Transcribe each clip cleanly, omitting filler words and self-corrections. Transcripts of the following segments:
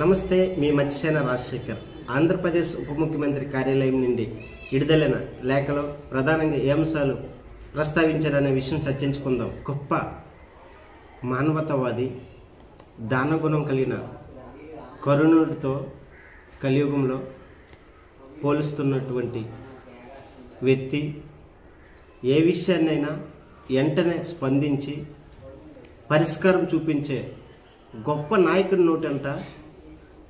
నమస్తే, మీ మత్స్యసేన రాజశేఖర్. ఆంధ్రప్రదేశ్ ఉప ముఖ్యమంత్రి కార్యాలయం నుండి విడుదలైన లేఖలో ప్రధానంగా ఏ అంశాలు ప్రస్తావించారనే విషయం చర్చించుకుందాం. గొప్ప మానవతావాది, దానగుణం కలిగిన కరుణుడితో కలియుగంలో పోలుస్తున్నటువంటి వ్యక్తి ఏ విషయాన్నైనా వెంటనే స్పందించి పరిష్కారం చూపించే గొప్ప నాయకుడి నోటంట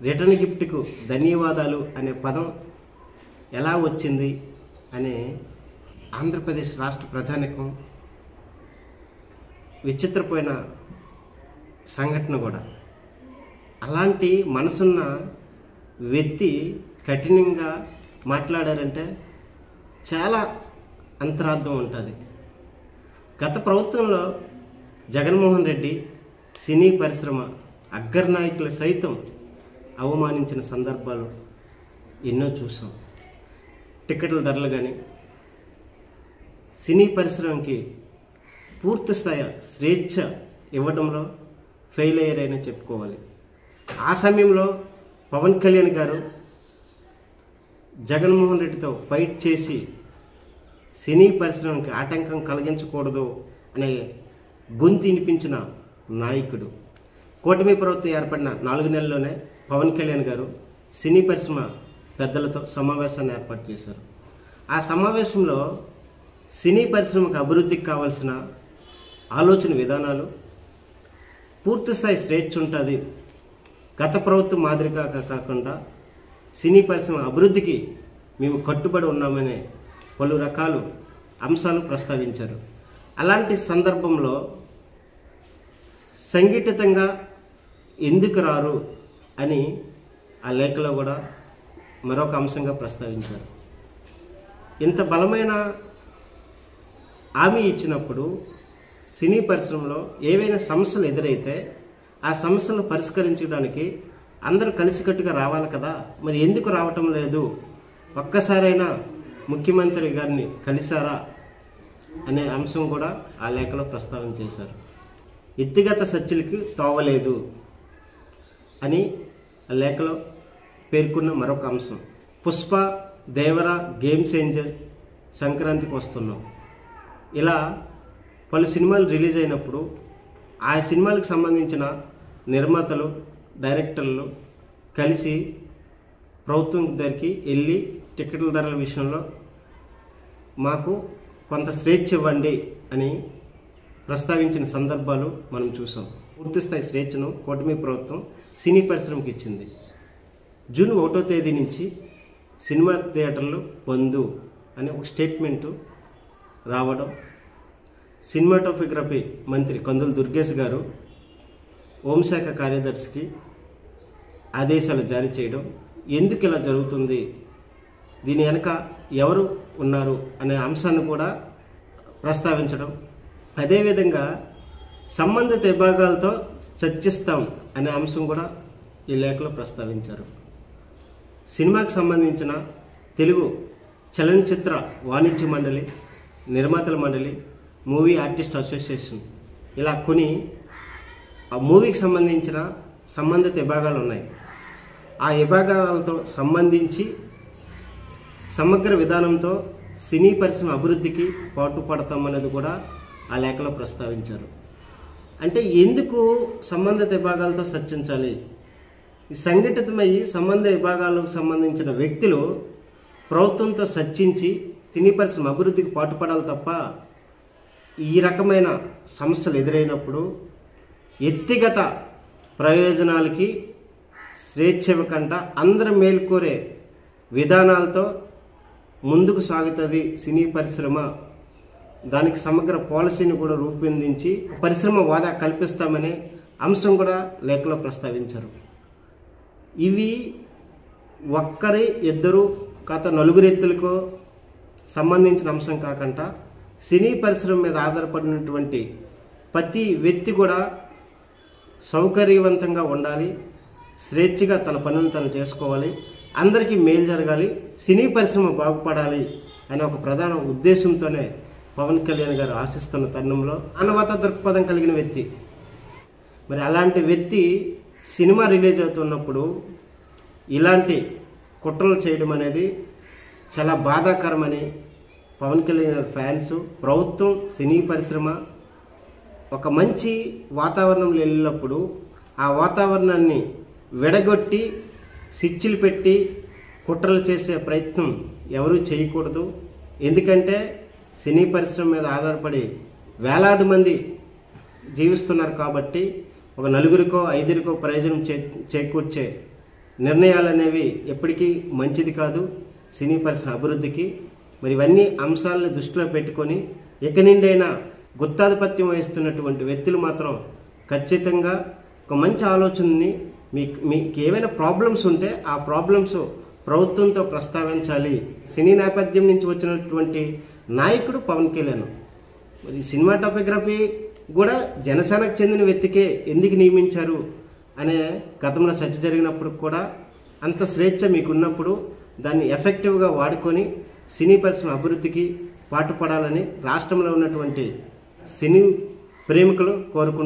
రిటర్న్ గిఫ్ట్కు ధన్యవాదాలు అనే పదం ఎలా వచ్చింది అనే ఆంధ్రప్రదేశ్ రాష్ట్ర ప్రజానికం విచిత్రపోయిన సంఘటన కూడా. అలాంటి మనసున్న వ్యక్తి కఠినంగా మాట్లాడారంటే చాలా అంతరార్థం ఉంటుంది. గత ప్రభుత్వంలో జగన్మోహన్ రెడ్డి సినీ పరిశ్రమ అగ్రనాయకులు సైతం అవమానించిన సందర్భాలు ఎన్నో చూసాం. టికెట్ల ధరలు కానీ సినీ పరిశ్రమకి పూర్తి స్థాయి స్వేచ్ఛ ఇవ్వడంలో ఫెయిల్ అయ్యారని చెప్పుకోవాలి. ఆ సమయంలో పవన్ కళ్యాణ్ గారు జగన్మోహన్ రెడ్డితో ఫైట్ చేసి సినీ పరిశ్రమకి ఆటంకం కలిగించకూడదు అనే గొంతు వినిపించిన నాయకుడు. కూటమి ప్రభుత్వం ఏర్పడిన 4 నెలల్లోనే పవన్ కళ్యాణ్ గారు సినీ పరిశ్రమ పెద్దలతో సమావేశాన్ని ఏర్పాటు చేశారు. ఆ సమావేశంలో సినీ పరిశ్రమకు అభివృద్ధికి కావాల్సిన ఆలోచన విధానాలు, పూర్తిస్థాయి స్వేచ్ఛ ఉంటుంది, గత ప్రభుత్వం మాదిరిగా కాకుండా సినీ పరిశ్రమ అభివృద్ధికి మేము కట్టుబడి ఉన్నామనే పలు రకాల అంశాలు ప్రస్తావించారు. అలాంటి సందర్భంలో సంఘటితంగా ఎందుకు రారు అని ఆ లేఖలో కూడా మరొక అంశంగా ప్రస్తావించారు. ఇంత బలమైన హామీ ఇచ్చినప్పుడు సినీ పరిశ్రమలో ఏవైనా సమస్యలు ఎదురైతే ఆ సమస్యలను పరిష్కరించడానికి అందరూ కలిసికట్టుగా రావాలి కదా, మరి ఎందుకు రావటం లేదు, ఒక్కసారైనా ముఖ్యమంత్రి గారిని కలిశారా అనే అంశం కూడా ఆ లేఖలో ప్రస్తావన చేశారు. వ్యక్తిగత చర్చలకి తోవలేదు అని ఆ లేఖలో పేర్కొన్న మరొక అంశం. పుష్ప, దేవర, గేమ్ చేంజర్, సంక్రాంతికి వస్తున్నాం, ఇలా పలు సినిమాలు రిలీజ్ అయినప్పుడు ఆ సినిమాలకు సంబంధించిన నిర్మాతలు, డైరెక్టర్లు కలిసి ప్రభుత్వం దగ్గరికి వెళ్ళి టికెట్ల ధరల విషయంలో మాకు కొంత స్వేచ్ఛ ఇవ్వండి అని ప్రస్తావించిన సందర్భాలు మనం చూసాం. పూర్తిస్థాయి స్వేచ్ఛను కూటమి ప్రభుత్వం సినీ పరిశ్రమకి ఇచ్చింది. జూన్ 1వ తేదీ నుంచి సినిమా థియేటర్లు బంద్ అనే ఒక స్టేట్మెంటు రావడం, సినిమాటోగ్రఫీ మంత్రి కందుల దుర్గేష్ గారు హోంశాఖ కార్యదర్శికి ఆదేశాలు జారీ చేయడం, ఎందుకు ఇలా జరుగుతుంది, దీని వెనక ఎవరు ఉన్నారు అనే అంశాన్ని కూడా ప్రస్తావించడం, అదేవిధంగా సంబంధిత విభాగాలతో చర్చిస్తాం అనే అంశం కూడా ఈ లేఖలో ప్రస్తావించారు. సినిమాకి సంబంధించిన తెలుగు చలనచిత్ర వాణిజ్య మండలి, నిర్మాతల మండలి, మూవీ ఆర్టిస్ట్ అసోసియేషన్, ఇలా కొన్ని ఆ మూవీకి సంబంధించిన సంబంధిత విభాగాలు ఉన్నాయి. ఆ విభాగాలతో సంబంధించి సమగ్ర విధానంతో సినీ పరిశ్రమ అభివృద్ధికి పాటుపడతామనేది కూడా ఆ లేఖలో ప్రస్తావించారు. అంటే ఎందుకు సంబంధిత విభాగాలతో చర్చించాలి? ఈ సంఘటితమయ్యి సంబంధ విభాగాలకు సంబంధించిన వ్యక్తులు ప్రభుత్వంతో చర్చించి సినీ పరిశ్రమ అభివృద్ధికి పాటుపడాలి తప్ప ఈ రకమైన సమస్యలు ఎదురైనప్పుడు వ్యక్తిగత ప్రయోజనాలకి స్వేచ్ఛ ఇవ్వకుండా అందరూ మేల్కోరే విధానాలతో ముందుకు సాగుతుంది సినీ పరిశ్రమ, దానికి సమగ్ర పాలసీని కూడా రూపొందించి పరిశ్రమ వాదా కల్పిస్తామనే అంశం కూడా లేఖలో ప్రస్తావించారు. ఇవి ఒక్కరి, ఇద్దరు, గత 4 వ్యక్తులకు సంబంధించిన అంశం కాకుండా సినీ పరిశ్రమ మీద ఆధారపడినటువంటి ప్రతి వ్యక్తి కూడా సౌకర్యవంతంగా ఉండాలి, స్వేచ్ఛగా తన పనులను తను చేసుకోవాలి, అందరికీ మేలు జరగాలి, సినీ పరిశ్రమ బాగుపడాలి అనే ఒక ప్రధాన ఉద్దేశంతోనే పవన్ కళ్యాణ్ గారు ఆశిస్తున్న తరుణంలో మానవతా దృక్పథం కలిగిన వ్యక్తి, మరి అలాంటి వ్యక్తి సినిమా రిలీజ్ అవుతున్నప్పుడు ఇలాంటి కుట్రలు చేయడం అనేది చాలా బాధాకరమని పవన్ కళ్యాణ్ ఫ్యాన్స్, ప్రభుత్వం, సినీ పరిశ్రమ ఒక మంచి వాతావరణంలో వెళ్ళినప్పుడు ఆ వాతావరణాన్ని విడగొట్టి సిచ్చులు పెట్టి కుట్రలు చేసే ప్రయత్నం ఎవరూ చేయకూడదు. ఎందుకంటే సినీ పరిశ్రమ మీద ఆధారపడి వేలాది మంది జీవిస్తున్నారు కాబట్టి ఒక నలుగురికో ఐదుగురికో ప్రయోజనం చేకూర్చే నిర్ణయాలు అనేవి ఎప్పటికీ మంచిది కాదు సినీ పరిశ్రమ అభివృద్ధికి. మరి ఇవన్నీ అంశాలను దృష్టిలో పెట్టుకొని ఇక నుండైనా గుత్తాధిపత్యం వహిస్తున్నటువంటి వ్యక్తులు మాత్రం ఖచ్చితంగా ఒక మంచి ఆలోచనని మీకు ఏమైనా ప్రాబ్లమ్స్ ఉంటే ఆ ప్రాబ్లమ్స్ ప్రభుత్వంతో ప్రస్తావించాలి. సినీ నేపథ్యం నుంచి వచ్చినటువంటి నాయకుడు పవన్ కళ్యాణ్. మరి సినిమాటోగ్రఫీ కూడా జనసేనకు చెందిన వ్యక్తికే ఎందుకు నియమించారు అనే గతంలో చర్చ జరిగినప్పుడు కూడా అంత స్వేచ్ఛ మీకున్నప్పుడు దాన్ని ఎఫెక్టివ్గా వాడుకొని సినీ పరిశ్రమ అభివృద్ధికి పాటుపడాలని రాష్ట్రంలో ఉన్నటువంటి సినీ ప్రేమికులు కోరుకుంటున్నారు.